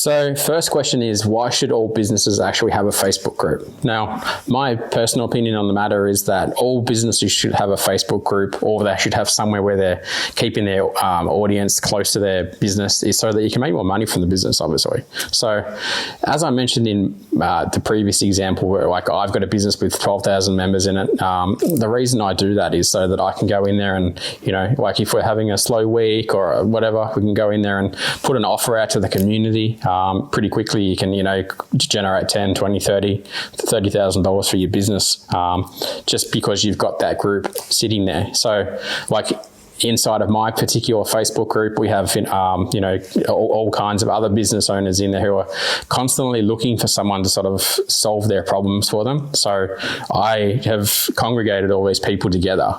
So first question is, why should all businesses actually have a Facebook group? Now, my personal opinion on the matter is that all businesses should have a Facebook group, or they should have somewhere where they're keeping their audience close to their business, is so that you can make more money from the business, obviously. So as I mentioned in the previous example, where like I've got a business with 12,000 members in it, the reason I do that is so that I can go in there and, you know, like if we're having a slow week or whatever, we can go in there and put an offer out to the community. Pretty quickly you can, you know, generate 10, 20, 30, $30,000 for your business, just because you've got that group sitting there. So like inside of my particular Facebook group, we have, you know, all kinds of other business owners in there who are constantly looking for someone to sort of solve their problems for them. So I have congregated all these people together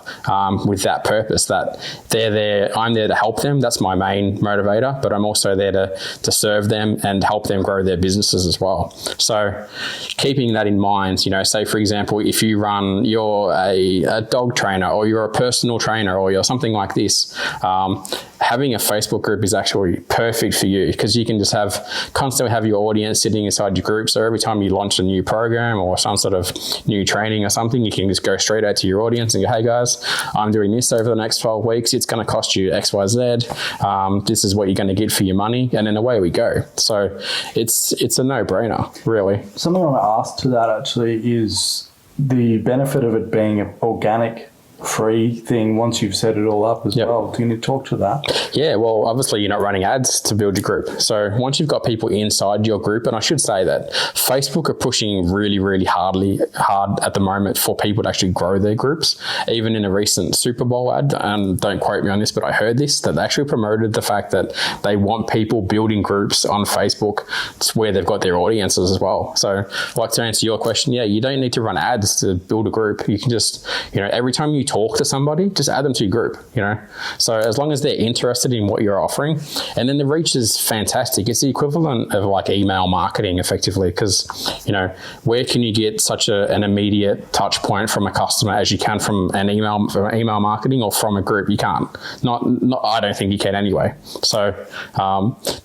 with that purpose, that they're there, I'm there to help them. That's my main motivator, but I'm also there to serve them and help them grow their businesses as well. So keeping that in mind, you know, say for example, if you're a dog trainer, or you're a personal trainer, or you're something like this, having a Facebook group is actually perfect for you, because you can just constantly have your audience sitting inside your group. So every time you launch a new program or some sort of new training or something, you can just go straight out to your audience and go, hey guys, I'm doing this over the next 12 weeks. It's going to cost you X, Y, Z. This is what you're going to get for your money. And then away we go. So it's a no-brainer, really. Something I want to ask to that actually is the benefit of it being an organic, free thing once you've set it all up as well. Can you talk to that? Yeah, well, obviously you're not running ads to build your group. So once you've got people inside your group, and I should say that Facebook are pushing really, really hard at the moment for people to actually grow their groups. Even in a recent Super Bowl ad, and don't quote me on this, but I heard this, that they actually promoted the fact that they want people building groups on Facebook where they've got their audiences as well. So like, to answer your question, yeah, you don't need to run ads to build a group. You can just, you know, every time you talk to somebody, just add them to your group, you know. So as long as they're interested in what you're offering, and then the reach is fantastic. It's the equivalent of like email marketing effectively, because, you know, where can you get such an immediate touch point from a customer as you can from email marketing or from a group? You can't. Not I don't think you can anyway. So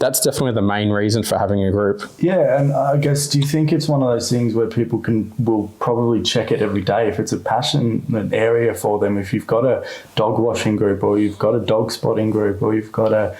that's definitely the main reason for having a group. Yeah, and I guess, do you think it's one of those things where people will probably check it every day if it's a passionate area for them? If you've got a dog washing group, or you've got a dog spotting group, or you've got a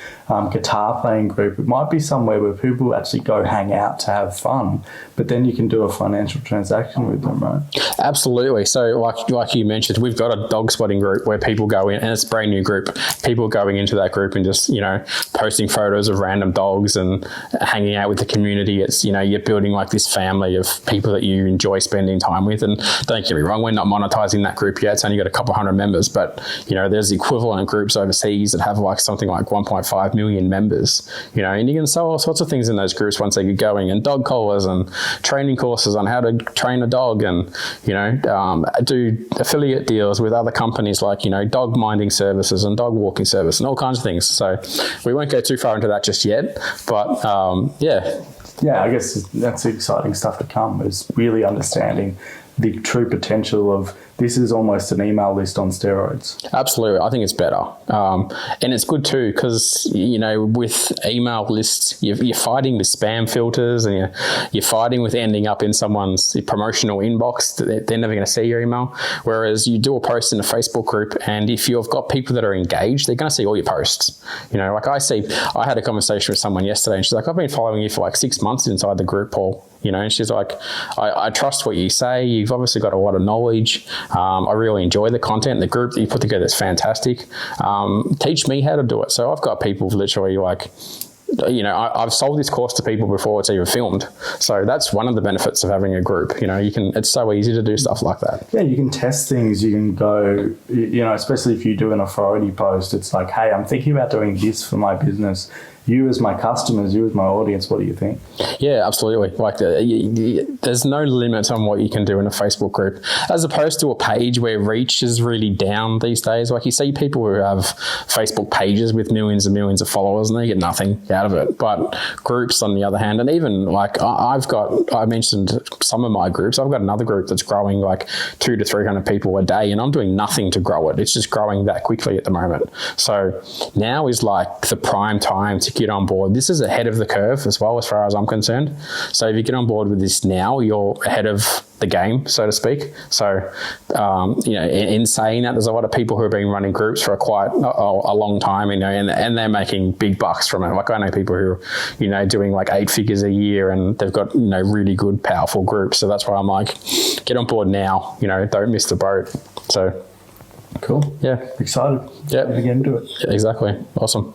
guitar playing group, it might be somewhere where people actually go hang out to have fun, but then you can do a financial transaction with them, right? Absolutely. So like you mentioned, we've got a dog spotting group where people go in, and it's a brand new group. People going into that group and just, you know, posting photos of random dogs and hanging out with the community. It's, you know, you're building like this family of people that you enjoy spending time with. And don't get me wrong, we're not monetizing that group yet. It's only got a couple hundred members, but, you know, there's equivalent groups overseas that have like something like 1.5 million members, you know, and you can sell all sorts of things in those groups once they get going, and dog collars and training courses on how to train a dog, and, you know, do affiliate deals with other companies like, you know, dog minding services and dog walking service and all kinds of things. So we won't go too far into that just yet, but yeah, I guess that's the exciting stuff to come, is really understanding the true potential of this is almost an email list on steroids. Absolutely. I think it's better. And it's good too, because, you know, with email lists, you're fighting with spam filters, and you're fighting with ending up in someone's promotional inbox. They're never going to see your email. Whereas you do a post in a Facebook group, and if you've got people that are engaged, they're going to see all your posts. You know, like I had a conversation with someone yesterday, and she's like, I've been following you for like 6 months inside the group, Paul. You know, and she's like, I trust what you say. You've obviously got a lot of knowledge. I really enjoy the content. The group that you put together is fantastic. Teach me how to do it. So I've got people literally like, you know, I've sold this course to people before it's even filmed. So that's one of the benefits of having a group. You know, it's so easy to do stuff like that. Yeah, you can test things. You can go, you know, especially if you do an authority post, it's like, hey, I'm thinking about doing this for my business. You as my customers, you as my audience, what do you think? Yeah, absolutely. Like there's no limit on what you can do in a Facebook group, as opposed to a page where reach is really down these days. Like you see people who have Facebook pages with millions and millions of followers, and they get nothing out of it. But groups, on the other hand, and even like I mentioned some of my groups. I've got another group that's growing like 200 to 300 people a day, and I'm doing nothing to grow it. It's just growing that quickly at the moment. So now is like the prime time to get on board. This is ahead of the curve as well, as far as I'm concerned. So if you get on board with this now, you're ahead of the game, so to speak. So, in saying that, there's a lot of people who have been running groups for quite a long time, and they're making big bucks from it. Like I know people who, doing like 8 figures a year, and they've got, really good, powerful groups. So that's why I'm like, get on board now, don't miss the boat. So cool. Yeah. Excited. Yeah. To get into it. Exactly. Awesome.